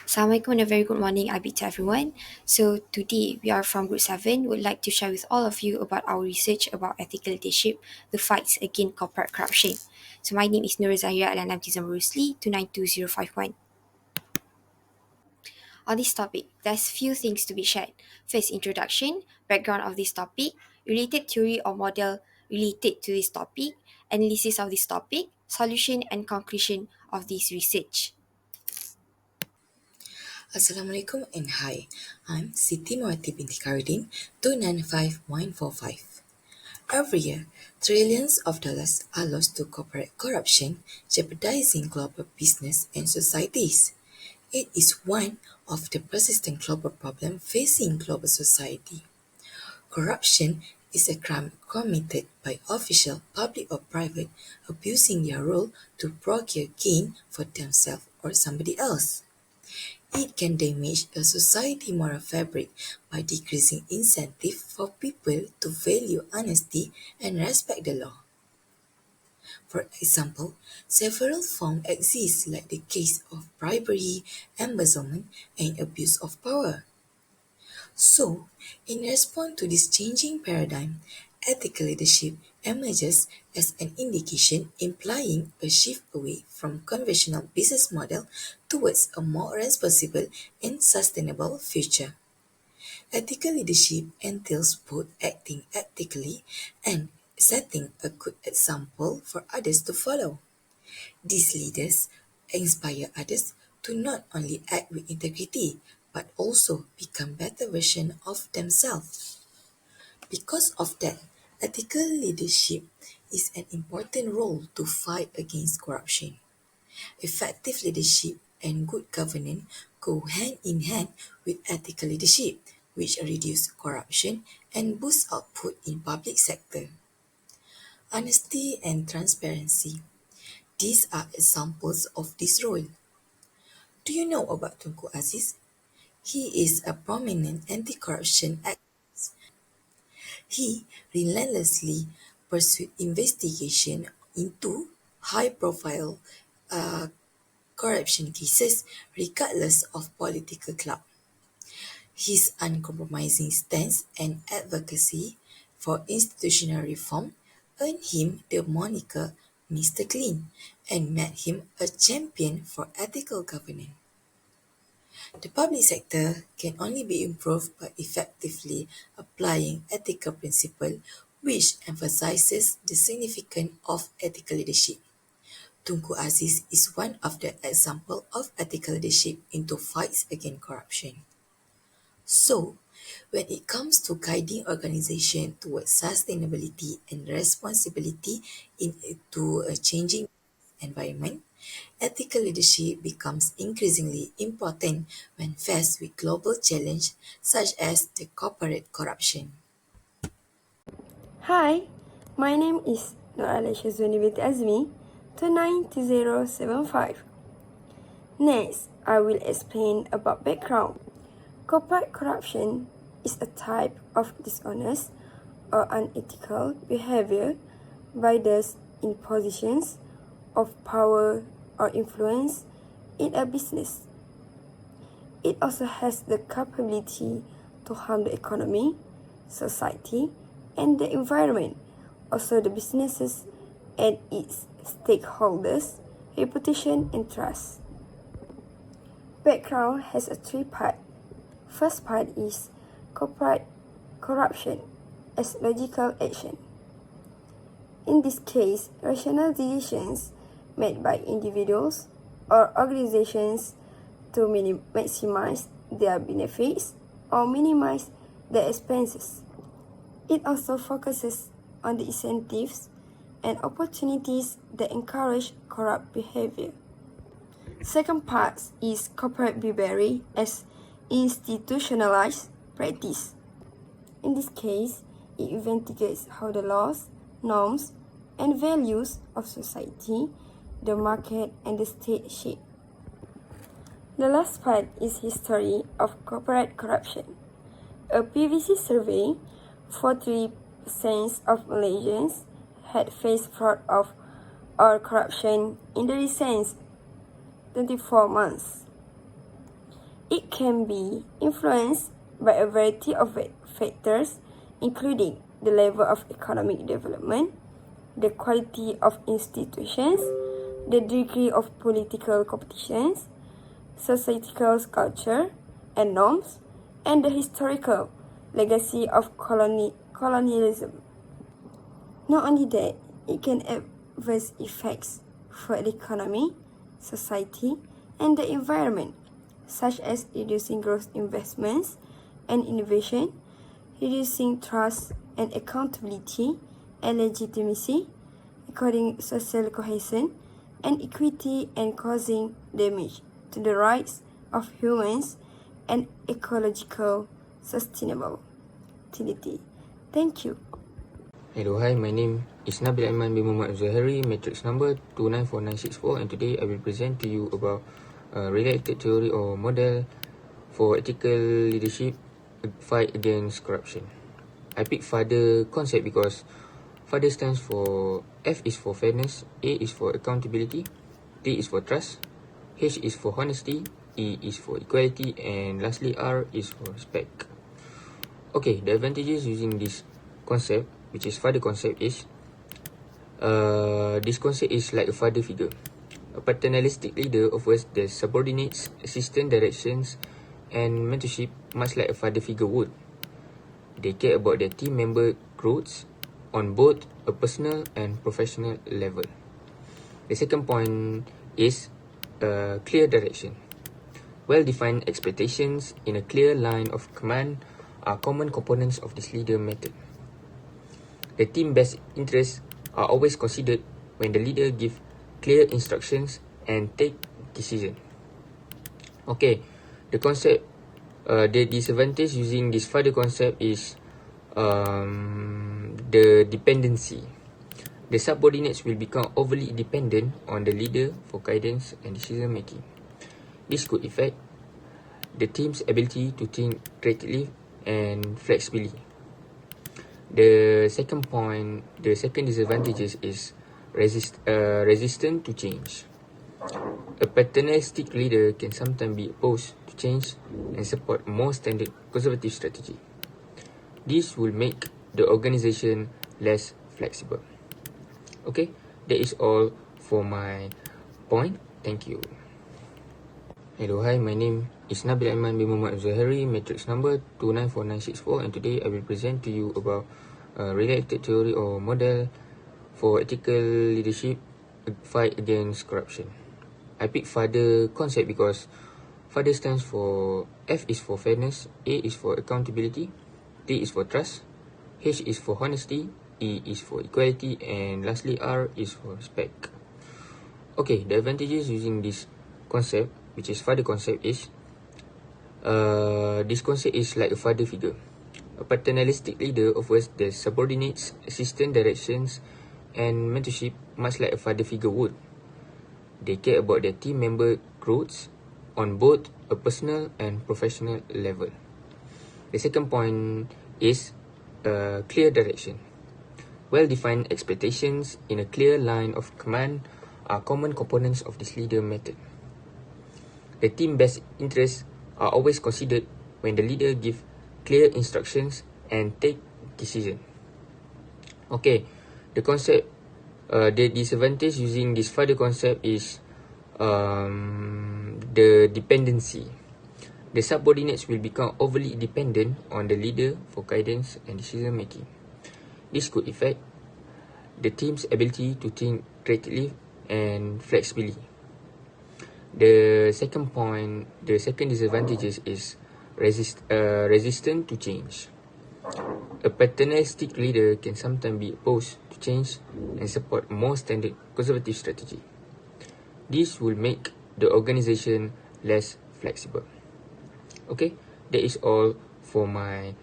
Assalamualaikum and a very good morning, IB to everyone. So today we are from Group 7, would like to share with all of you about our research about ethical leadership, the fights against corporate corruption. So my name is Nur Zahira Alanam Tizam Rusli, 292051. On this topic, there's few things to be shared. First, introduction, background of this topic, related theory or model related to this topic, analysis of this topic, solution and conclusion of this research. Assalamualaikum and hi, I'm Siti Mawati binti Karuddin 295145. Every year, trillions of dollars are lost to corporate corruption, jeopardizing global business and societies. It is one of the persistent global problems facing global society. Corruption is a crime committed by official, public or private, abusing their role to procure gain for themselves or somebody else. It can damage a society moral fabric by decreasing incentive for people to value honesty and respect the law. For example, several forms exist like the case of bribery, embezzlement, and abuse of power. So, in response to this changing paradigm, ethical leadership emerges as an indication implying a shift away from conventional business model towards a more responsible and sustainable future. Ethical leadership entails both acting ethically and setting a good example for others to follow. These leaders inspire others to not only act with integrity but also become better versions of themselves. Because of that, ethical leadership is an important role to fight against corruption. Effective leadership and good governance go hand in hand with ethical leadership, which reduce corruption and boost output in public sector. Honesty and transparency. These are examples of this role. Do you know about Tunku Aziz? He is a prominent anti-corruption activist. He relentlessly pursued investigation into high-profile corruption cases regardless of political clout. His uncompromising stance and advocacy for institutional reform earned him the moniker Mr. Clean and made him a champion for ethical governance. The public sector can only be improved by effectively applying ethical principles which emphasizes the significance of ethical leadership. Tunku Aziz is one of the examples of ethical leadership into fights against corruption. So, when it comes to guiding organization towards sustainability and responsibility into a changing environment, ethical leadership becomes increasingly important when faced with global challenges such as the corporate corruption. Hi, my name is Nur Alasha Zuni binti Azmi, 292075. Next, I will explain about background. Corporate corruption is a type of dishonest or unethical behavior by those in positions of power or influence in a business. It also has the capability to harm the economy, society, and the environment, also the businesses and its stakeholders, reputation and trust. Background has a three-part. First part is corporate corruption as logical action. In this case, rational decisions made by individuals or organizations to maximize their benefits or minimize their expenses. It also focuses on the incentives and opportunities that encourage corrupt behavior. Second part is corporate bribery as institutionalized practice. In this case, it investigates how the laws, norms, and values of society, the market, and the state shape. The last part is history of corporate corruption. A PVC survey, 43% of Malaysians had faced fraud or corruption in the recent 24 months. It can be influenced by a variety of factors, including the level of economic development, the quality of institutions, the degree of political competitions, societal culture and norms, and the historical legacy of colonialism. Not only that, it can have adverse effects for the economy, society, and the environment, such as reducing growth investments and innovation, reducing trust and accountability and legitimacy, according social cohesion and equity, and causing damage to the rights of humans and ecological sustainability. Thank you. Hello, hi, my name is Nabil Aiman bin Muhammad Zuhairi, matrix number 294964, and today I will present to you about related theory or model for ethical leadership fight against corruption. I picked FATHER concept because FATHER stands for F is for fairness, A is for accountability, T is for trust, H is for honesty, E is for equality, and lastly R is for respect. Okay, the advantages using this concept, which is FATHER concept, is this concept is like a father figure. A paternalistic leader offers their subordinates assistance, directions, and mentorship much like a father figure would. They care about their team member growth on both a personal and professional level. The second point is clear direction. Well-defined expectations in a clear line of command are common components of this leader method. The team best interests are always considered when the leader gives clear instructions and take decision. Okay, the concept, the disadvantage using this FATHER concept is the dependency. The subordinates will become overly dependent on the leader for guidance and decision making. This could affect the team's ability to think creatively and flexibly. The second disadvantage is resistant to change. A paternalistic leader can sometimes be opposed to change and support more standard conservative strategy. This will make the organization less flexible. Okay, that is all for my point. Thank you. Hello, hi, my name is Nabil Aiman bin Muhammad Zuhairi, matrix number 294964, and today I will present to you about related theory or model for ethical leadership fight against corruption. I picked FATHER concept because FATHER stands for F is for fairness, A is for accountability, T is for trust, H is for honesty, E is for equality, and lastly R is for respect. Okay, the advantages using this concept, which is FATHER concept, is this concept is like a father figure. A paternalistic leader offers their subordinates assistance, directions, and mentorship much like a father figure would. They care about their team member growth on both a personal and professional level. The second point is clear direction. Well-defined expectations in a clear line of command are common components of this leader method. The team best interests are always considered when the leader gives clear instructions and take decision. Okay, the concept, the disadvantage using this FATHER concept is the dependency. The subordinates will become overly dependent on the leader for guidance and decision making. This could affect the team's ability to think creatively and flexibly. The second disadvantage is resistant to change. A paternalistic leader can sometimes be opposed to change and support more standard conservative strategy. This will make the organization less flexible. Okay, that is all for my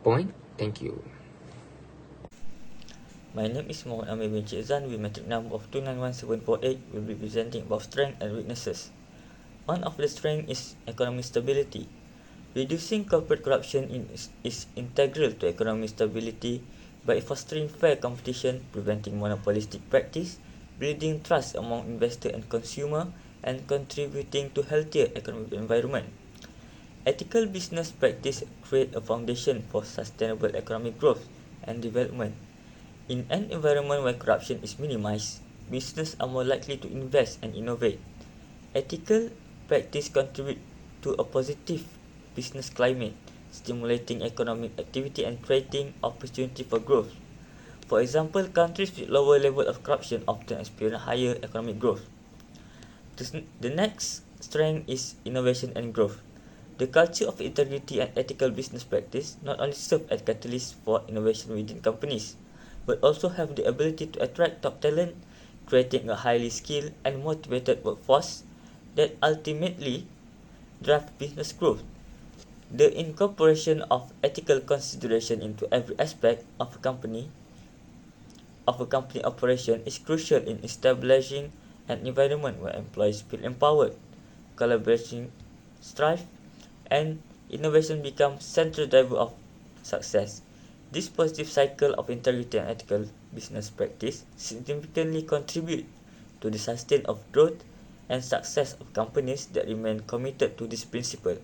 point. Thank you. My name is Muhammad Amir bin Cik with metric number of 291748. Will be presenting both strengths and weaknesses. One of the strengths is economic stability. Reducing corporate corruption is integral to economic stability by fostering fair competition, preventing monopolistic practice, building trust among investor and consumer, and contributing to healthier economic environment. Ethical business practice create a foundation for sustainable economic growth and development. In an environment where corruption is minimized, businesses are more likely to invest and innovate. Ethical practice contribute to a positive business climate, stimulating economic activity and creating opportunity for growth. For example, countries with lower level of corruption often experience higher economic growth. The next strength is innovation and growth. The culture of integrity and ethical business practice not only serve as catalysts for innovation within companies, but also have the ability to attract top talent, creating a highly skilled and motivated workforce that ultimately drive business growth. The incorporation of ethical consideration into every aspect of a company operation is crucial in establishing an environment where employees feel empowered, collaboration strive, and innovation becomes central driver of success. This positive cycle of integrity and ethical business practice significantly contribute to the sustain of growth and success of companies that remain committed to this principle.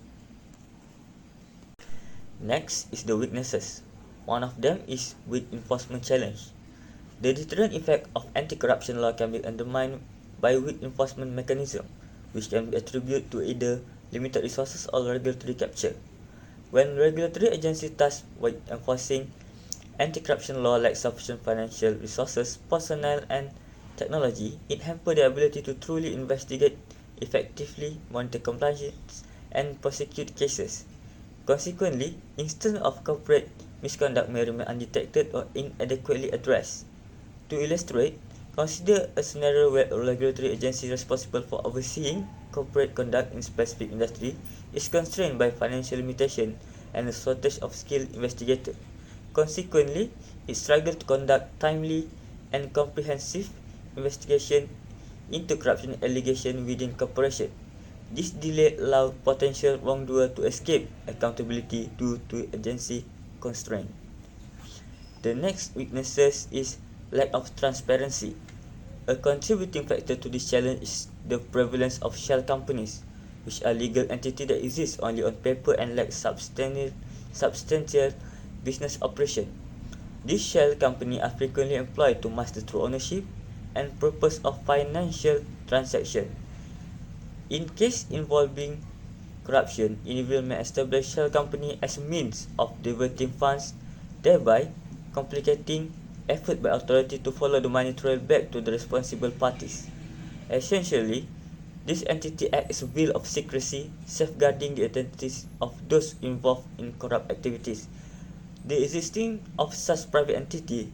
Next is the weaknesses. One of them is weak enforcement challenge. The deterrent effect of anti-corruption law can be undermined by weak enforcement mechanism, which can be attributed to either limited resources or regulatory capture. When regulatory agencies tasked with enforcing anti-corruption law lack sufficient financial resources, personnel, and technology, it hampers their ability to truly investigate, effectively monitor compliance, and prosecute cases. Consequently, instances of corporate misconduct may remain undetected or inadequately addressed. To illustrate, consider a scenario where a regulatory agency responsible for overseeing corporate conduct in specific industry is constrained by financial limitation and a shortage of skilled investigators. Consequently, it struggles to conduct timely and comprehensive investigation into corruption allegations within corporation. This delay allows potential wrongdoer to escape accountability due to agency constraint. The next weaknesses is lack of transparency. A contributing factor to this challenge is the prevalence of shell companies, which are legal entities that exist only on paper and lack substantial business operation. These shell companies are frequently employed to mask the true ownership and purpose of financial transactions. In case involving corruption, individuals may establish shell company as a means of diverting funds, thereby complicating effort by authority to follow the money trail back to the responsible parties. Essentially, this entity acts as a veil of secrecy, safeguarding the identities of those involved in corrupt activities. The existing of such private entity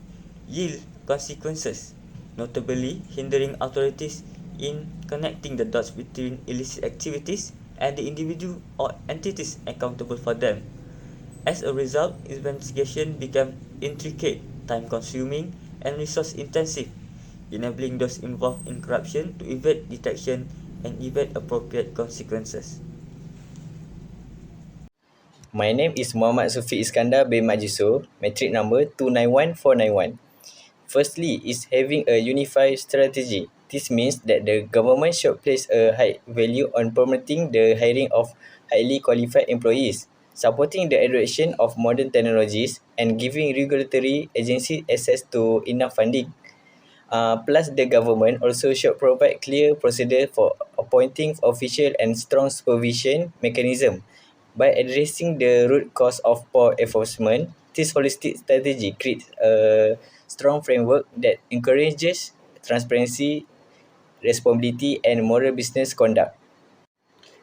yield consequences, notably hindering authorities in connecting the dots between illicit activities and the individual or entities accountable for them. As a result, investigation become intricate, time-consuming, and resource-intensive, enabling those involved in corruption to evade detection and evade appropriate consequences. My name is Muhammad Sufiq Iskandar bin Majiso, metric number 291491. Firstly, is having a unified strategy. This means that the government should place a high value on promoting the hiring of highly qualified employees, supporting the adoption of modern technologies, and giving regulatory agencies access to enough funding. Plus, the government also should provide clear procedure for appointing official and strong supervision mechanism. By addressing the root cause of poor enforcement, this holistic strategy creates a strong framework that encourages transparency, responsibility, and moral business conduct.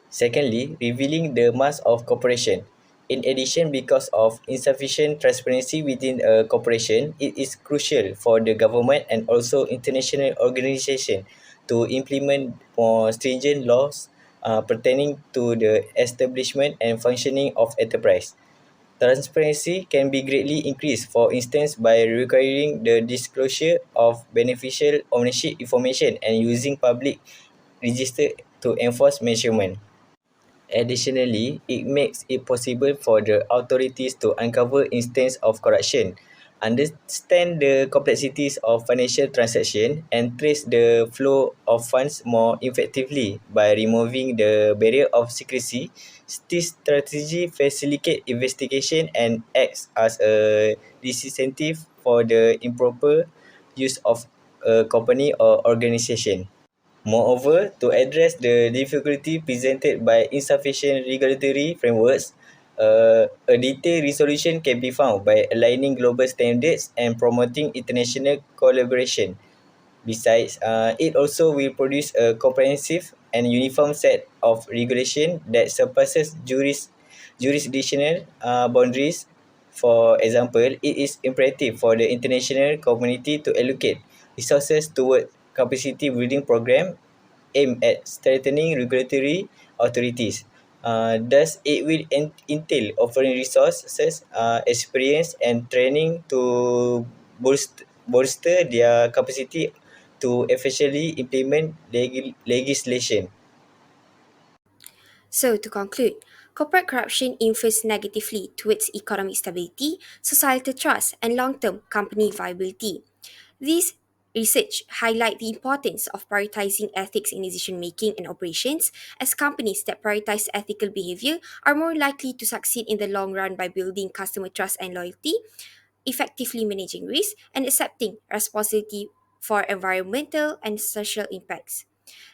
Secondly, revealing the mass of corporation. In addition, because of insufficient transparency within a corporation, it is crucial for the government and also international organizations to implement more stringent laws pertaining to the establishment and functioning of enterprise. Transparency can be greatly increased, for instance, by requiring the disclosure of beneficial ownership information and using public register to enforce measurement. Additionally, it makes it possible for the authorities to uncover instances of corruption understand the complexities of financial transaction, and trace the flow of funds more effectively by removing the barrier of secrecy. This strategy facilitates investigation and acts as a disincentive for the improper use of a company or organization. Moreover, to address the difficulty presented by insufficient regulatory frameworks, a detailed resolution can be found by aligning global standards and promoting international collaboration. Besides, it also will produce a comprehensive and uniform set of regulation that surpasses jurisdictional boundaries. For example, it is imperative for the international community to allocate resources toward capacity building program aimed at strengthening regulatory authorities. Thus, it will entail offering resources, experience, and training to bolster their capacity to efficiently implement legislation. So, to conclude, corporate corruption infers negatively towards economic stability, societal trust, and long term company viability. These research highlight the importance of prioritizing ethics in decision making and operations, as companies that prioritize ethical behavior are more likely to succeed in the long run by building customer trust and loyalty, effectively managing risk, and accepting responsibility for environmental and social impacts.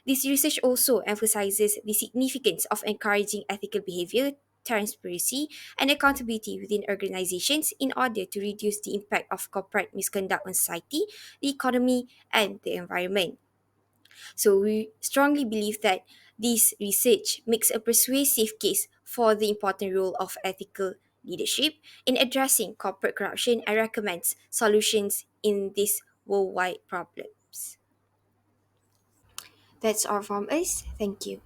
This research also emphasizes the significance of encouraging ethical behavior, transparency, and accountability within organizations in order to reduce the impact of corporate misconduct on society, the economy, and the environment. So, we strongly believe that this research makes a persuasive case for the important role of ethical leadership in addressing corporate corruption and recommends solutions in these worldwide problems. That's all from us. Thank you.